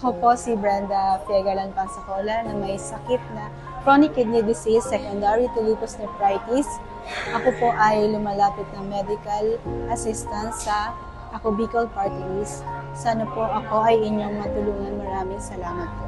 Ako po si Brenda Fiagalan Pansacola na may sakit na chronic kidney disease secondary to lupus nephritis. Ako po ay lumalapit ng medical assistance sa Ako Bicol Party List. Sana po ako ay inyong matulungan. Maraming salamat po.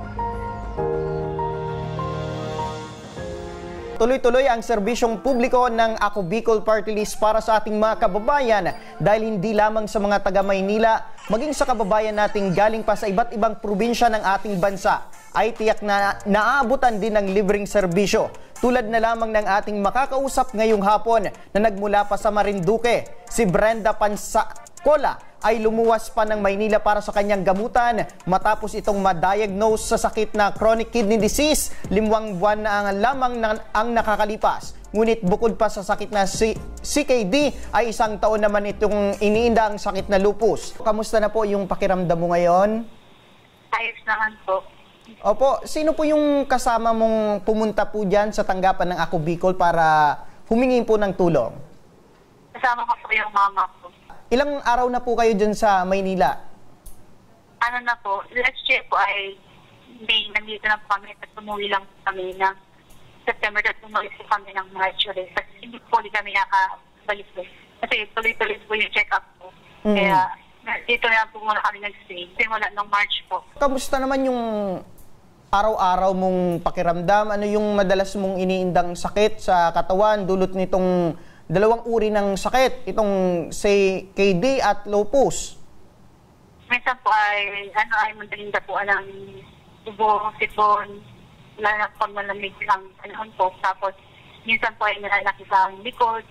Tuloy-tuloy ang serbisyong publiko ng Ako Bicol Party List para sa ating mga kababayan dahil hindi lamang sa mga taga-Maynila, maging sa kababayan nating galing pa sa iba't ibang probinsya ng ating bansa ay tiyak na naaabutan din ng libreng serbisyo. Tulad na lamang ng ating makakausap ngayong hapon na nagmula pa sa Marinduque, si Brenda Pansacola ay lumuwas pa ng Maynila para sa kanyang gamutan matapos itong ma-diagnose sa sakit na chronic kidney disease. 5 buwan na lamang ang nakakalipas. Ngunit bukod pa sa sakit na CKD ay 1 taon naman itong iniinda ang sakit na lupus. Kamusta na po yung pakiramdam mo ngayon? Ayos naman po. Opo, sino po yung kasama mong pumunta po dyan sa tanggapan ng Ako Bicol para humingi po ng tulong? Kasama ko po yung mama ko. Ilang araw na po kayo dyan sa Maynila? Ano na po, last year po ay May, nandito na po kami at umuwi lang po kami ng September at umuwi po kami ng March ulit. Kasi hindi po ulit kami nakabalik po. Kasi tuloy-tuloy po yung check-up po. Kaya dito na po muna kami nag-stay. Simula ng March po. Kamusta naman yung araw-araw mong pakiramdam? Ano yung madalas mong iniindang sakit sa katawan dulot nitong 2 uri ng sakit, itong CKD at lupus? Minsan po ay madaling dapuan ng tubo, sipon, lalo pag malamig lang panahon po. Tapos minsan po ay nalalaki sa likod,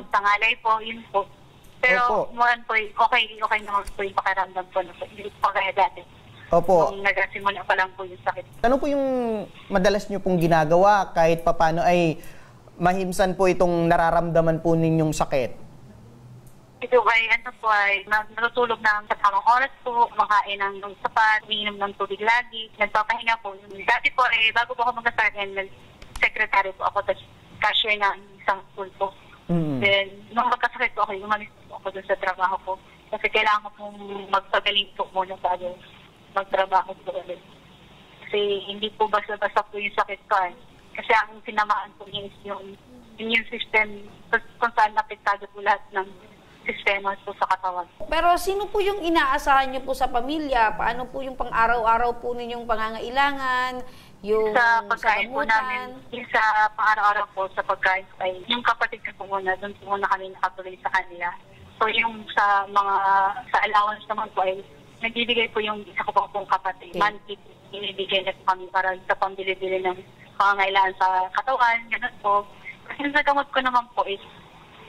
tangalay po, yun po. Pero mulan po, okay naman po yung pakiramdam po. Hindi po kaya dati. Opo. Kung nagsimula pa lang po yung sakit. Ano po yung madalas nyo pong ginagawa kahit papano ay mahimsan po itong nararamdaman po ninyong sakit? Ito ay natutulog ng tamang oras po, makain ng sapat, umiinom ng tubig lagi, nagpapahinga po. Dati po bago po ako mag-start, secretary po ako, tapos cashier ng isang school po. Then, nung magkasakit po ako, umalis po ako dun sa trabaho ko. Kasi kailangan ko pong magpagaling po muna bago magtrabaho po ulit. Kasi hindi po basta-basta po yung sakit ko Kasi ang tinamaan po niya is yung immune system kung saan apektado po lahat ng sistema po sa katawan. Pero sino po yung inaasahan niyo po sa pamilya? Paano po yung pang-araw-araw po ninyong pangangailangan? Yung sa pagkain po gamutan? namin, yung sa pang-araw-araw po sa pagkain ay yung kapatid ko po muna, doon po muna kami nakatuloy sa kanila. So yung sa allowance naman po ay nagbibigay po yung isa ko pong kapatid. Monthly inibigay na po kami para sa pambili-bili ng pangangailangan sa katawan, gano'n po. Kasi sa gamot ko naman po is,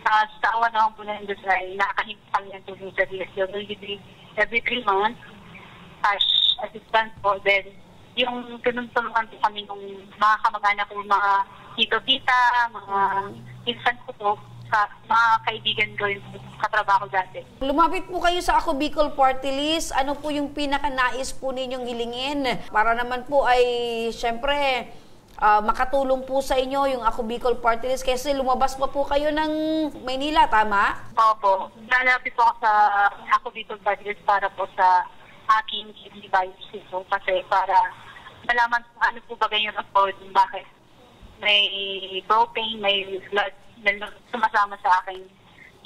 sa awan naman po na industry ay nakakahimpang yung tulong sa DSWD every 3 months, cash assistance po. Then, yung tinutulungan po kami ng mga kamag-anak ko, mga tito-tita, mga insan ko po, sa mga kaibigan ko yung katrabaho dati. Lumapit po kayo sa Ako Bicol Party List. Ano po yung pinaka-nais po ninyong hilingin? Para naman po ay, syempre, makatulong po sa inyo yung Ako Bicol Party List kasi lumabas pa po kayo ng Maynila, tama? Opo. Lalapit po ako sa Ako Bicol Party List para po sa aking kidney biopsy po kasi para malaman po ano po ba ganyan afford, bakit may propane, may blood na sumasama sa aking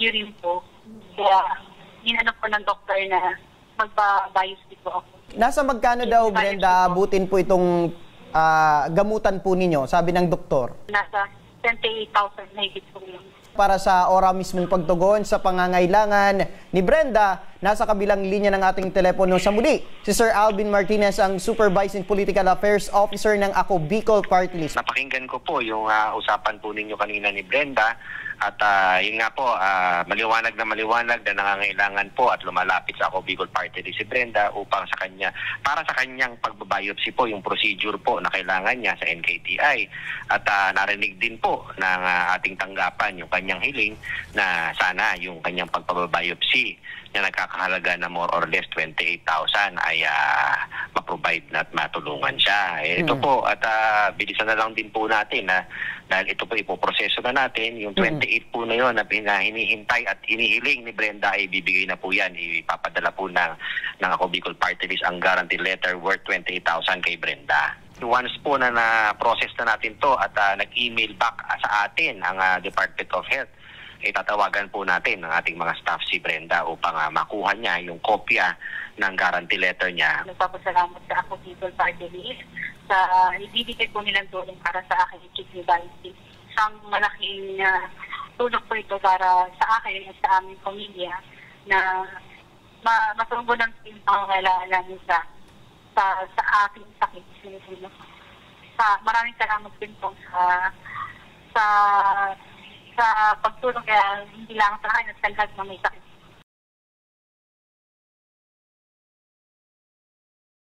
urine po. Kaya inano po ng doktor na magpa-biopsy po ako. Nasa magkano daw, Brenda, abutin po itong gamutan po ninyo, sabi ng doktor? Nasa 28,000 na higit po yun. Para sa ora mismong pagtugon sa pangangailangan ni Brenda, nasa kabilang linya ng ating telepono sa muli, si Sir Alvin Martinez, ang Supervising Political Affairs Officer ng Ako Bicol Party List. Napakinggan ko po yung usapan po ninyo kanina ni Brenda at yun nga po, maliwanag na nangangailangan po at lumalapit sa Ako Bicol Party List si Brenda upang para sa kanyang pagbabiopsy po, yung procedure po na kailangan niya sa NKTI. At narinig din po ng ating tanggapan yung kanyang hiling na sana yung kanyang pagbabiopsy na nagkakahalaga na more or less 28,000 ay ma-provide na at matulungan siya. Ito po, at bilisan na lang din po natin na dahil ito po ipoproseso na natin, yung 28 po na yun na hinihintay at hinihiling ni Brenda ay bibigay na po yan. Ipapadala po ng Ako Bicol Party List ang guarantee letter worth 28,000 kay Brenda. Once po na na-process na natin to at nag-email back sa atin ang Department of Health, itatawagan po natin ng ating mga staff si Brenda upang makuha niya yung kopya ng guarantee letter niya. Nagpapasalamat sa Ako Bicol Party List sa ibibigay po nilang tulong para sa akin yung kidney biopsy. Isang malaking tulong po ito para sa akin at sa aming pamilya na matunggulan yung pangangailangan namin sa aking sakit. Maraming salamat din po sa pagtulong kaya hindi lang sa akin at sa lahat na may sakit